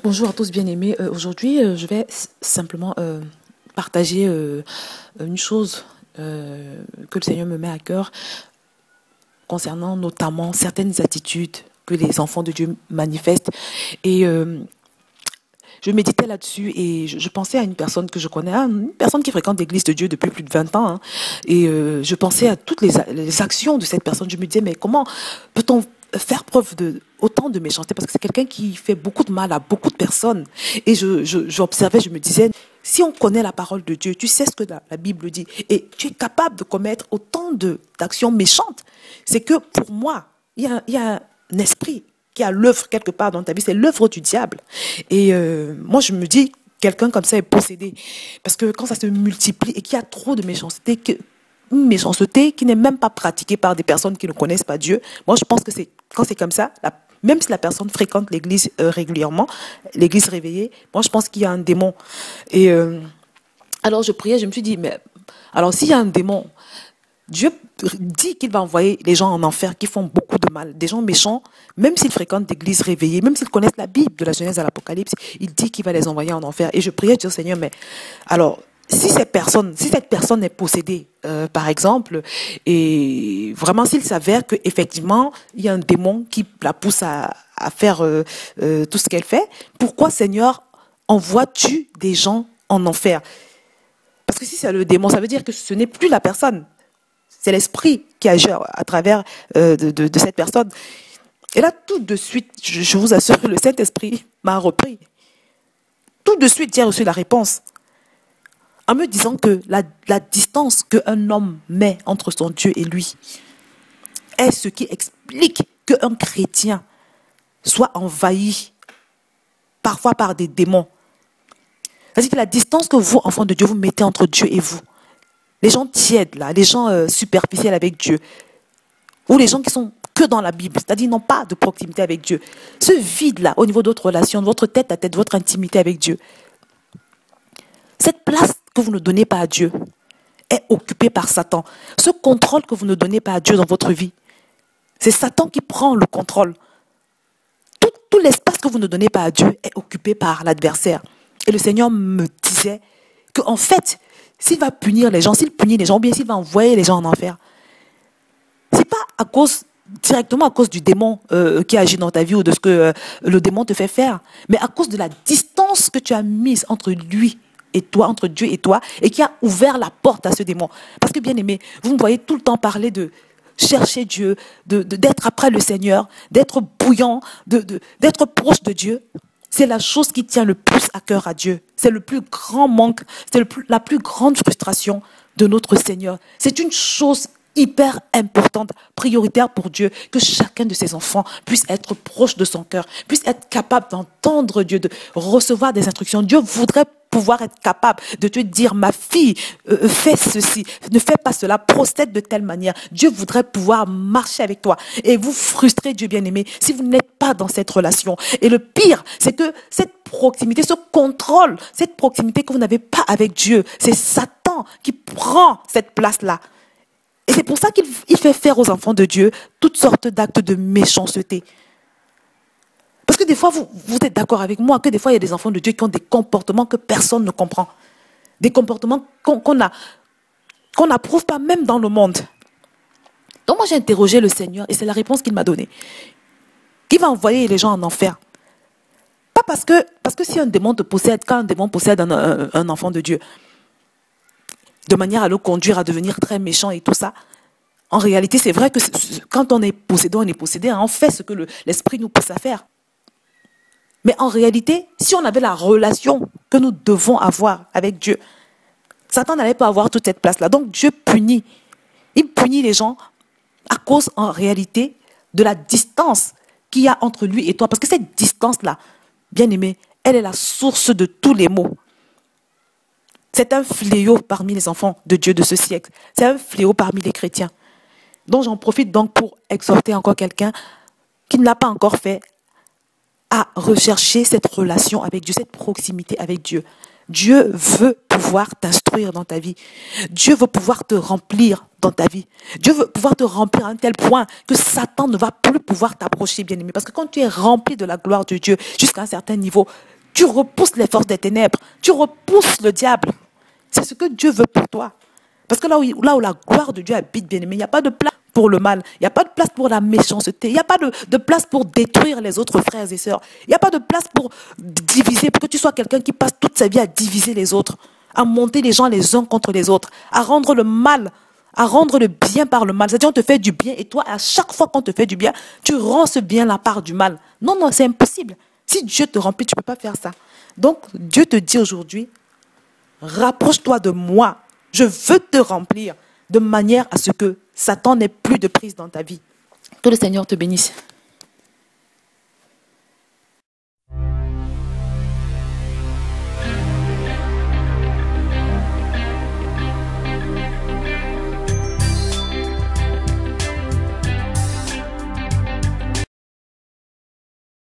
Bonjour à tous bien-aimés. Aujourd'hui, je vais simplement partager une chose que le Seigneur me met à cœur concernant notamment certaines attitudes que les enfants de Dieu manifestent. Et je méditais là-dessus et je pensais à une personne que je connais, une personne qui fréquente l'église de Dieu depuis plus de 20 ans. Et je pensais à toutes les actions de cette personne. Je me disais, mais comment peut-on faire preuve de autant de méchanceté, parce que c'est quelqu'un qui fait beaucoup de mal à beaucoup de personnes. Et j'observais, je me disais, si on connaît la parole de Dieu, tu sais ce que la Bible dit, et tu es capable de commettre autant d'actions méchantes, c'est que pour moi, il y a un esprit qui a l'œuvre quelque part dans ta vie, c'est l'œuvre du diable. Et moi, je me dis, quelqu'un comme ça est possédé. Parce que quand ça se multiplie et qu'il y a trop de méchanceté, une méchanceté qui n'est même pas pratiquée par des personnes qui ne connaissent pas Dieu. Moi, je pense que quand c'est comme ça, même si la personne fréquente l'église régulièrement, l'église réveillée, moi, je pense qu'il y a un démon. Et alors, je priais, je me suis dit, mais alors, s'il y a un démon, Dieu dit qu'il va envoyer les gens en enfer qui font beaucoup de mal, des gens méchants, même s'ils fréquentent l'église réveillée, même s'ils connaissent la Bible de la Genèse à l'Apocalypse, il dit qu'il va les envoyer en enfer. Et je priais, Dieu Seigneur, mais alors, si cette personne est possédée, par exemple, et vraiment s'il s'avère qu'effectivement, il y a un démon qui la pousse à faire tout ce qu'elle fait, pourquoi, Seigneur, envoies-tu des gens en enfer? Parce que si c'est le démon, ça veut dire que ce n'est plus la personne, c'est l'esprit qui agit à travers de cette personne. Et là, tout de suite, je vous assure que le Saint-Esprit m'a repris. Tout de suite, j'ai reçu la réponse. En me disant que la distance qu'un homme met entre son Dieu et lui est ce qui explique qu'un chrétien soit envahi parfois par des démons. C'est-à-dire que la distance que vous, enfants de Dieu, vous mettez entre Dieu et vous, les gens tièdes, là, les gens superficiels avec Dieu, ou les gens qui sont que dans la Bible, c'est-à-dire n'ont pas de proximité avec Dieu, ce vide-là au niveau de votre relation, de votre tête à tête, de votre intimité avec Dieu, cette place que vous ne donnez pas à Dieu est occupée par Satan. Ce contrôle que vous ne donnez pas à Dieu dans votre vie, c'est Satan qui prend le contrôle. Tout l'espace que vous ne donnez pas à Dieu est occupé par l'adversaire. Et le Seigneur me disait qu'en fait, s'il va punir les gens, s'il punit les gens, ou bien s'il va envoyer les gens en enfer, c'est pas directement à cause du démon qui agit dans ta vie ou de ce que le démon te fait faire, mais à cause de la distance que tu as mise entre lui et toi, entre Dieu et toi, et qui a ouvert la porte à ce démon. Parce que bien aimé, vous me voyez tout le temps parler de chercher Dieu, d'être après le Seigneur, d'être bouillant, d'être proche de Dieu. C'est la chose qui tient le plus à cœur à Dieu. C'est le plus grand manque, c'est la plus grande frustration de notre Seigneur. C'est une chose hyper importante, prioritaire pour Dieu, que chacun de ses enfants puisse être proche de son cœur, puisse être capable d'entendre Dieu, de recevoir des instructions. Dieu voudrait pouvoir être capable de te dire, ma fille, fais ceci, ne fais pas cela, procède de telle manière. Dieu voudrait pouvoir marcher avec toi. Et vous frustrez, Dieu bien-aimé, si vous n'êtes pas dans cette relation. Et le pire, c'est que cette proximité, ce contrôle, cette proximité que vous n'avez pas avec Dieu, c'est Satan qui prend cette place-là. Et c'est pour ça qu'il fait faire aux enfants de Dieu toutes sortes d'actes de méchanceté. Parce que des fois, vous êtes d'accord avec moi que des fois, il y a des enfants de Dieu qui ont des comportements que personne ne comprend. Des comportements qu'on n'approuve pas même dans le monde. Donc moi, j'ai interrogé le Seigneur et c'est la réponse qu'il m'a donnée. Il va envoyer les gens en enfer. Pas parce que si un démon te possède, quand un démon possède un enfant de Dieu, de manière à le conduire à devenir très méchant et tout ça. En réalité, c'est vrai que quand on est possédé, on fait ce que l'esprit nous pousse à faire. Mais en réalité, si on avait la relation que nous devons avoir avec Dieu, Satan n'allait pas avoir toute cette place-là. Donc Dieu punit. Il punit les gens à cause, en réalité, de la distance qu'il y a entre lui et toi. Parce que cette distance-là, bien aimé, elle est la source de tous les maux. C'est un fléau parmi les enfants de Dieu de ce siècle. C'est un fléau parmi les chrétiens. Donc j'en profite donc pour exhorter encore quelqu'un qui ne l'a pas encore fait à rechercher cette relation avec Dieu, cette proximité avec Dieu. Dieu veut pouvoir t'instruire dans ta vie. Dieu veut pouvoir te remplir dans ta vie. Dieu veut pouvoir te remplir à un tel point que Satan ne va plus pouvoir t'approcher, bien-aimé. Parce que quand tu es rempli de la gloire de Dieu jusqu'à un certain niveau, tu repousses les forces des ténèbres. Tu repousses le diable. C'est ce que Dieu veut pour toi. Parce que là où la gloire de Dieu habite, bien-aimé, il n'y a pas de place pour le mal. Il n'y a pas de place pour la méchanceté. Il n'y a pas de place pour détruire les autres frères et sœurs. Il n'y a pas de place pour diviser, pour que tu sois quelqu'un qui passe toute sa vie à diviser les autres, à monter les gens les uns contre les autres, à rendre le mal, à rendre le bien par le mal. C'est-à-dire on te fait du bien et toi, à chaque fois qu'on te fait du bien, tu rends ce bien la part du mal. Non, non, c'est impossible. Si Dieu te remplit, tu ne peux pas faire ça. Donc, Dieu te dit aujourd'hui, rapproche-toi de moi. Je veux te remplir de manière à ce que Satan n'ait plus de prise dans ta vie. Que le Seigneur te bénisse.